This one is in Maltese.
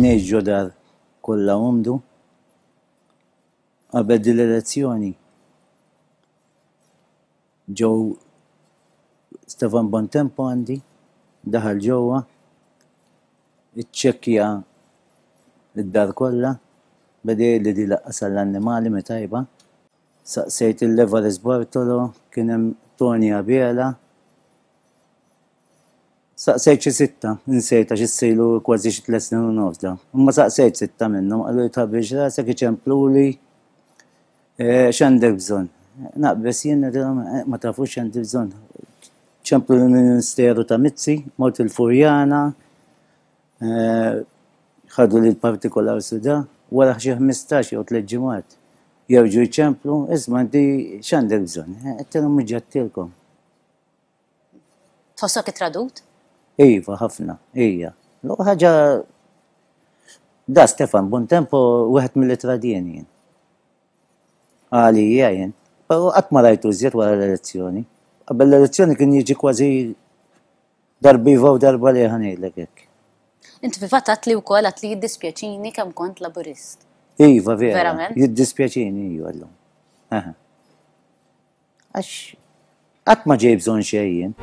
neġġu dar kollha għumdu qabel din l-elezzjoni ġew Stefan Bontempo għandi daħal ġewwa iċċekkja id-dar kollha beda li di laqqas għall-annimali mitajba. Saqsejt il-Levares Bartolo, kien hemm Tony Abela. Saqsejt xi sitta, insejta x'issejlu kważi xi 3 snin u nofs da. Imma saqsejt sitta minnhom qalu li tħabbix rasek iċempluli x'għandek bżonn. Naqbes jien ma tafux x'għandi bżonn. ċemplu l-Ministeru ta' Mizzi, mort il-Furjana, ħadu li l-partikolar Suda, wara xi 15 jew 3 ġimgħat. Jerġu jċemplu, isma' di x'għandek bżonn, qedtilhom mhux ġattilkom. Tħossok ittradut? Iva, ħafna, hija. Ħaġa da Stefan Bontempo wieħed mill-itradien jien. Għalija jien, però qatt ma rajtu żjed wara l-elezzjoni. Qabel l-elezzjoni kien jiġi kważi darba iva u darba li ħanejlek hekk. Inti fil-fatt għat li wkoll għat li jiddispjaċini kemm kont laburist. Iva, vera. Verament? Jiddispjaċini ju għallum. Għax qatt ma ġej bżonn xejn jien.